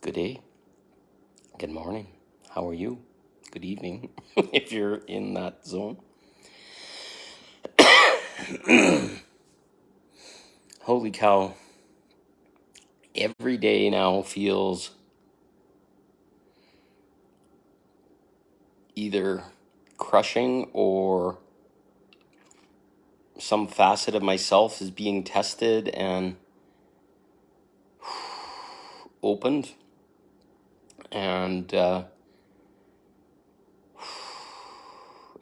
Good day, good morning, how are you? Good evening, if you're in that zone. Holy cow, every day now feels either crushing or some facet of myself is being tested and opened, and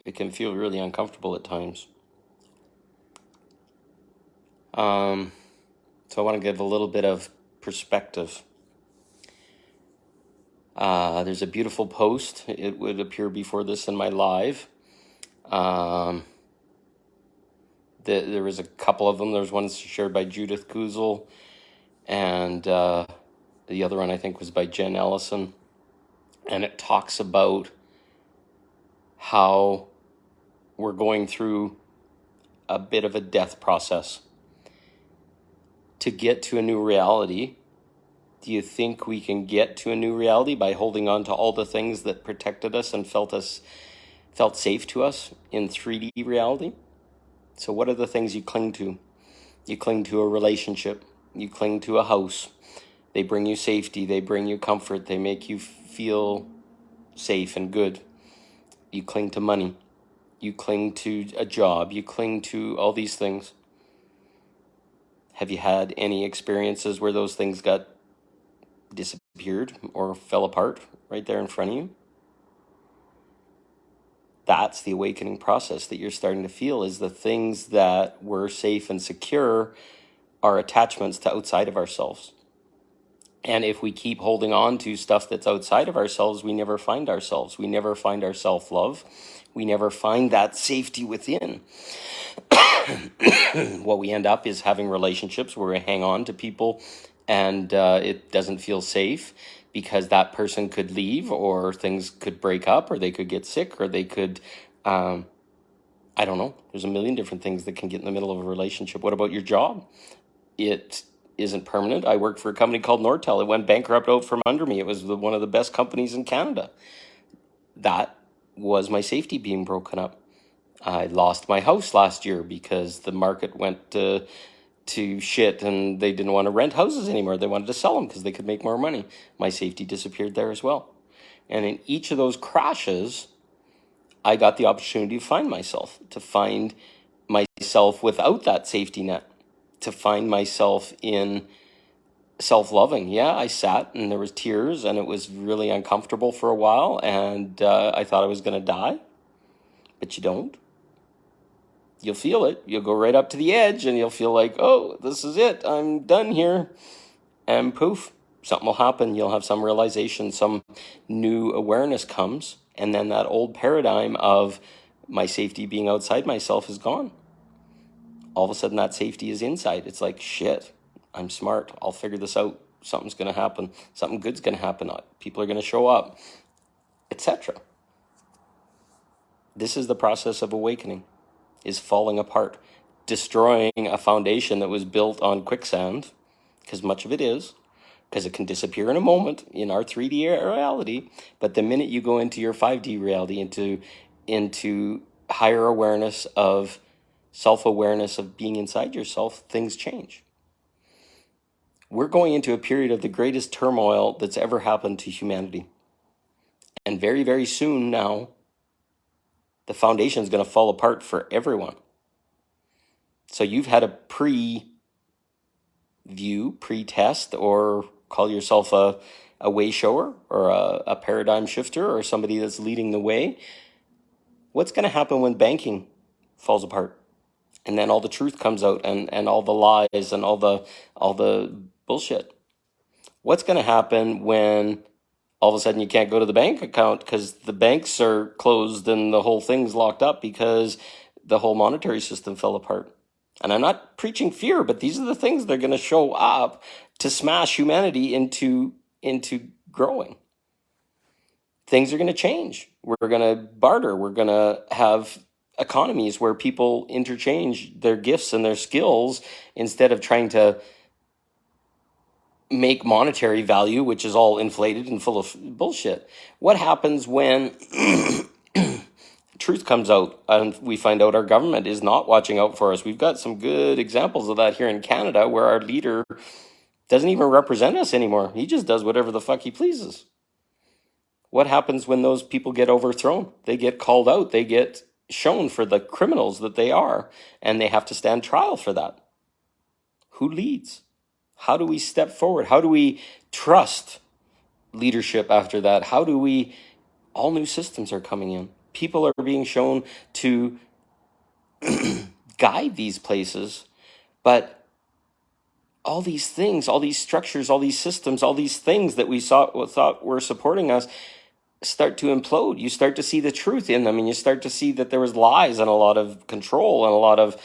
it can feel really uncomfortable at times. So I want to give a little bit of perspective. There's a beautiful post. It would appear before this in my live. There was a couple of them. There's one shared by Judith Kuzel, and the other one I think was by Jen Ellison. And it talks about how we're going through a bit of a death process to get to a new reality. Do you think we can get to a new reality by holding on to all the things that protected us and felt safe to us in 3D reality? So what are the things you cling to? You cling to a relationship. You cling to a house. They bring you safety. They bring you comfort. They make you feel safe and good. You cling to money. You cling to a job. You cling to all these things. Have you had any experiences where those things got disappeared or fell apart right there in front of you? That's the awakening process that you're starting to feel, is the things that were safe and secure are attachments to outside of ourselves. And if we keep holding on to stuff that's outside of ourselves, we never find ourselves. We never find our self-love. We never find that safety within. What we end up is having relationships where we hang on to people and it doesn't feel safe because that person could leave, or things could break up, or they could get sick, or they could, I don't know. There's a million different things that can get in the middle of a relationship. What about your job? It isn't permanent. I worked for a company called Nortel. It went bankrupt out from under me. It was one of the best companies in Canada. That was my safety being broken up. I lost my house last year because the market went to shit and they didn't want to rent houses anymore. They wanted to sell them because they could make more money. My safety disappeared there as well. And in each of those crashes, I got the opportunity to find myself without that safety net, to find myself in self-loving. Yeah, I sat and there was tears and it was really uncomfortable for a while, and I thought I was going to die, but you don't. You'll feel it. You'll go right up to the edge and you'll feel like, oh, this is it. I'm done here. And poof, something will happen. You'll have some realization, some new awareness comes. And then that old paradigm of my safety being outside myself is gone. All of a sudden that safety is inside. It's like, shit, I'm smart. I'll figure this out. Something's going to happen. Something good's going to happen. People are going to show up, etc. This is the process of awakening. Is falling apart, destroying a foundation that was built on quicksand, because much of it is, because it can disappear in a moment in our 3D reality. But the minute you go into your 5D reality, into higher awareness of self-awareness of being inside yourself, things change. We're going into a period of the greatest turmoil that's ever happened to humanity. And very, very soon now, the foundation is going to fall apart for everyone. So you've had a pre-view, pre-test, or call yourself a way shower or a paradigm shifter or somebody that's leading the way. What's going to happen when banking falls apart? And then all the truth comes out and all the lies and all the bullshit. What's going to happen when all of a sudden you can't go to the bank account because the banks are closed and the whole thing's locked up because the whole monetary system fell apart? And I'm not preaching fear, but these are the things that are going to show up to smash humanity into growing. Things are going to change. We're going to barter. We're going to have economies where people interchange their gifts and their skills instead of trying to make monetary value, which is all inflated and full of bullshit. What happens when truth comes out and we find out our government is not watching out for us? We've got some good examples of that here in Canada, where our leader doesn't even represent us anymore. He just does whatever the fuck he pleases. What happens when those people get overthrown? They get called out. They get shown for the criminals that they are, and they have to stand trial for that. Who leads? How do we step forward? How do we trust leadership after that? How do we... All new systems are coming in. People are being shown to guide these places, but all these things, all these structures, all these systems, all these things that we thought were supporting us start to implode. You start to see the truth in them, and you start to see that there was lies and a lot of control and a lot of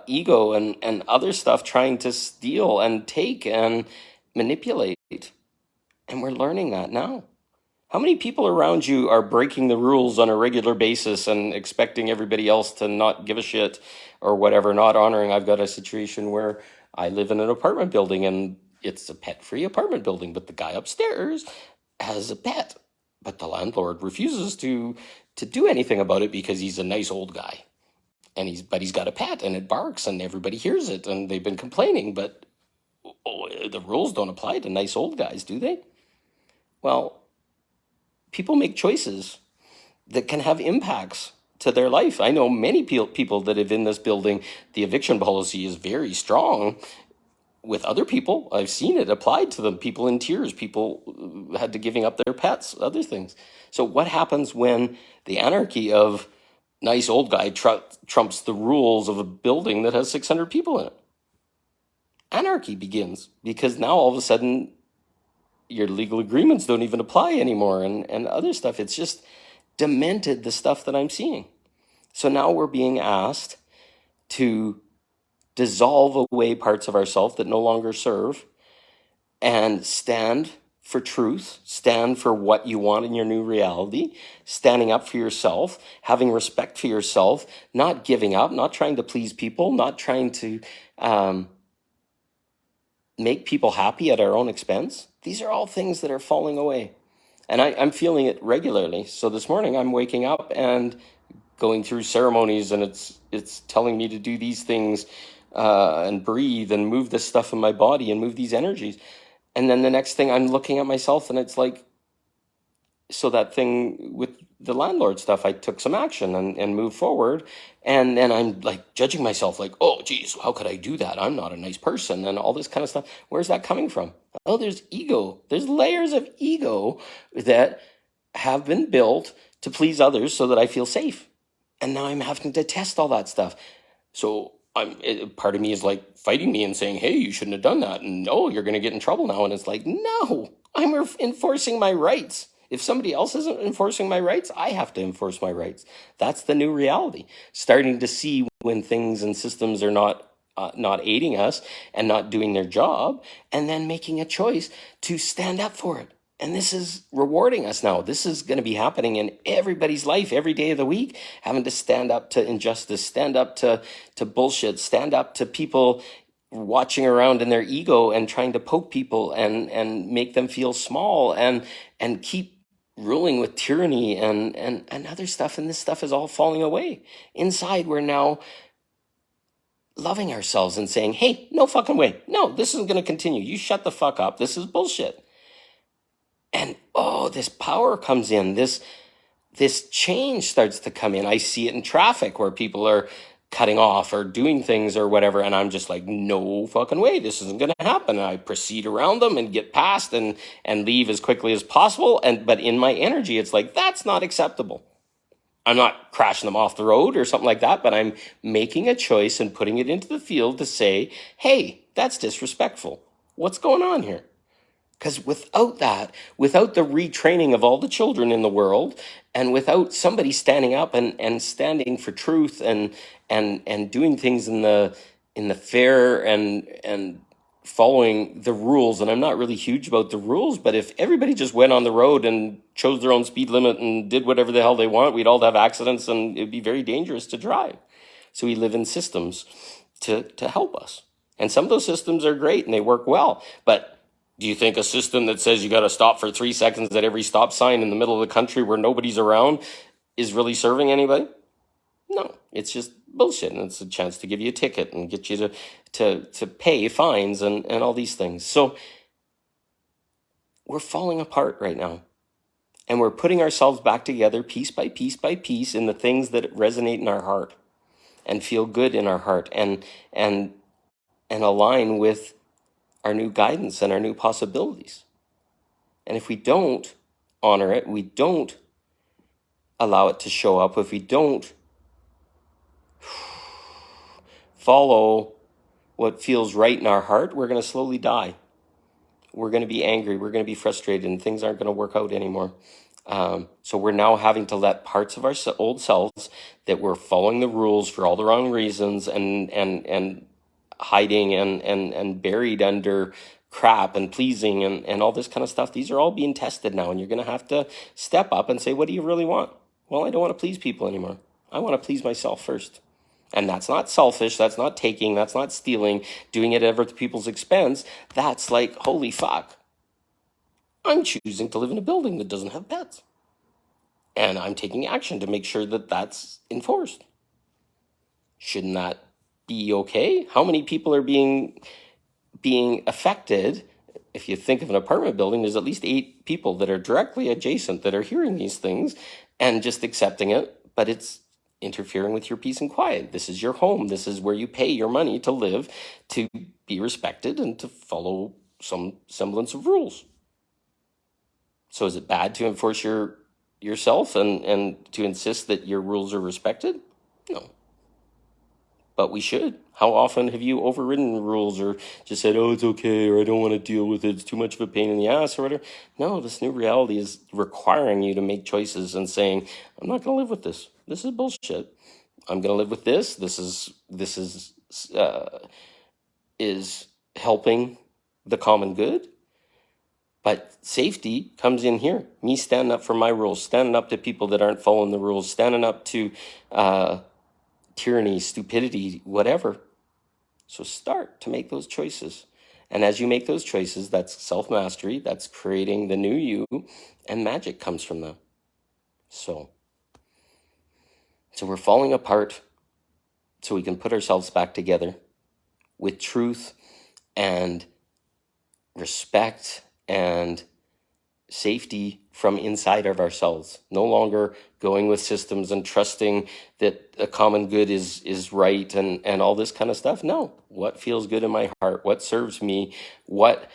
ego and other stuff trying to steal and take and manipulate. And we're learning that now. How many people around you are breaking the rules on a regular basis and expecting everybody else to not give a shit or whatever, not honoring? I've got a situation where I live in an apartment building, and it's a pet-free apartment building, but the guy upstairs has a pet. But the landlord refuses to do anything about it because he's a nice old guy. And he's got a pet, and it barks, and everybody hears it, and they've been complaining, but the rules don't apply to nice old guys, do they? Well, people make choices that can have impacts to their life. I know many people that live in this building. The eviction policy is very strong with other people. I've seen it applied to them. People in tears, people had to giving up their pets, other things. So what happens when the anarchy of nice old guy trumps the rules of a building that has 600 people in it? Anarchy begins, because now all of a sudden your legal agreements don't even apply anymore, and other stuff. It's just demented, the stuff that I'm seeing. So now we're being asked to dissolve away parts of ourselves that no longer serve and stand for truth, stand for what you want in your new reality, standing up for yourself, having respect for yourself, not giving up, not trying to please people, not trying to make people happy at our own expense. These are all things that are falling away. And I'm feeling it regularly. So this morning I'm waking up and going through ceremonies, and it's telling me to do these things and breathe and move this stuff in my body and move these energies. And then the next thing, I'm looking at myself, and it's like, so that thing with the landlord stuff, I took some action and moved forward. And then I'm like judging myself, like, oh, geez, how could I do that? I'm not a nice person, and all this kind of stuff. Where's that coming from? Oh, there's ego. There's layers of ego that have been built to please others so that I feel safe. And now I'm having to test all that stuff. So part of me is like fighting me and saying, hey, you shouldn't have done that. And no, you're going to get in trouble now. And it's like, no, I'm enforcing my rights. If somebody else isn't enforcing my rights, I have to enforce my rights. That's the new reality. Starting to see when things and systems are not aiding us and not doing their job, and then making a choice to stand up for it. And this is rewarding us now. This is going to be happening in everybody's life every day of the week, having to stand up to injustice, stand up to bullshit, stand up to people watching around in their ego and trying to poke people and make them feel small and keep ruling with tyranny and other stuff. And this stuff is all falling away. Inside, we're now loving ourselves and saying, hey, no fucking way. No, this isn't going to continue. You shut the fuck up. This is bullshit. And this power comes in. This change starts to come in. I see it in traffic where people are cutting off or doing things or whatever, and I'm just like, no fucking way, this isn't going to happen. And I proceed around them and get past and leave as quickly as possible. But in my energy, it's like, that's not acceptable. I'm not crashing them off the road or something like that, but I'm making a choice and putting it into the field to say, hey, that's disrespectful. What's going on here? Because without that, without the retraining of all the children in the world, and without somebody standing up and standing for truth and doing things in the fair and following the rules, and I'm not really huge about the rules, but if everybody just went on the road and chose their own speed limit and did whatever the hell they want, we'd all have accidents and it'd be very dangerous to drive. So we live in systems to help us. And some of those systems are great and they work well, but Do you think a system that says you got to stop for 3 seconds at every stop sign in the middle of the country where nobody's around is really serving anybody? No, it's just bullshit, and it's a chance to give you a ticket and get you to pay fines and all these things. So we're falling apart right now, and we're putting ourselves back together piece by piece by piece in the things that resonate in our heart and feel good in our heart and align with our new guidance and our new possibilities. And if we don't honor it, we don't allow it to show up, if we don't follow what feels right in our heart, we're going to slowly die. We're going to be angry. We're going to be frustrated, and things aren't going to work out anymore. So we're now having to let parts of our old selves that were following the rules for all the wrong reasons and hiding and buried under crap and pleasing and all this kind of stuff. These are all being tested now, and you're going to have to step up and say, what do you really want? Well, I don't want to please people anymore. I want to please myself first. And that's not selfish. That's not taking. That's not stealing, doing it at other people's expense. That's like, holy fuck. I'm choosing to live in a building that doesn't have pets. And I'm taking action to make sure that that's enforced. Shouldn't that be okay? How many people are being affected? If you think of an apartment building, there's at least 8 people that are directly adjacent that are hearing these things and just accepting it, but it's interfering with your peace and quiet. This is your home. This is where you pay your money to live, to be respected, and to follow some semblance of rules. So is it bad to enforce yourself and to insist that your rules are respected? No. But we should. How often have you overridden rules or just said, oh, it's okay, or I don't want to deal with it, it's too much of a pain in the ass, or whatever? No, this new reality is requiring you to make choices and saying, I'm not going to live with this. This is bullshit. I'm going to live with this. This is helping the common good. But safety comes in here. Me standing up for my rules, standing up to people that aren't following the rules, standing up to tyranny, stupidity, whatever. So start to make those choices. And as you make those choices, that's self-mastery, that's creating the new you, and magic comes from that. So we're falling apart so we can put ourselves back together with truth and respect and safety from inside of ourselves. No longer going with systems and trusting that a common good is right and all this kind of stuff. No, what feels good in my heart, what serves me, what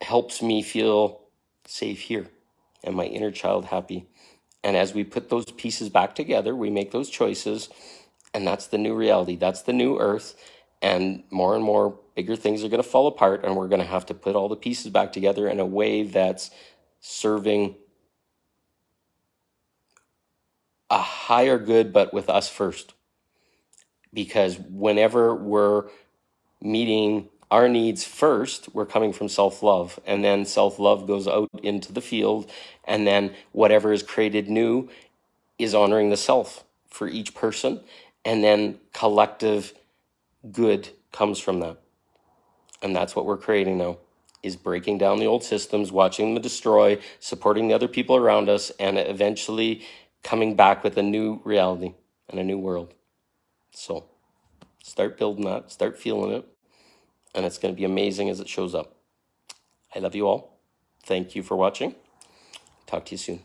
helps me feel safe here, and my inner child happy. And as we put those pieces back together, we make those choices, and that's the new reality. That's the new earth. And more bigger things are going to fall apart, and we're going to have to put all the pieces back together in a way that's serving a higher good, but with us first. Because whenever we're meeting our needs first, we're coming from self-love, and then self-love goes out into the field, and then whatever is created new is honoring the self for each person, and then collective good comes from that. And that's what we're creating now, is breaking down the old systems, watching them destroy, supporting the other people around us, and eventually coming back with a new reality and a new world. So start building that, start feeling it, and it's going to be amazing as it shows up. I love you all. Thank you for watching. Talk to you soon.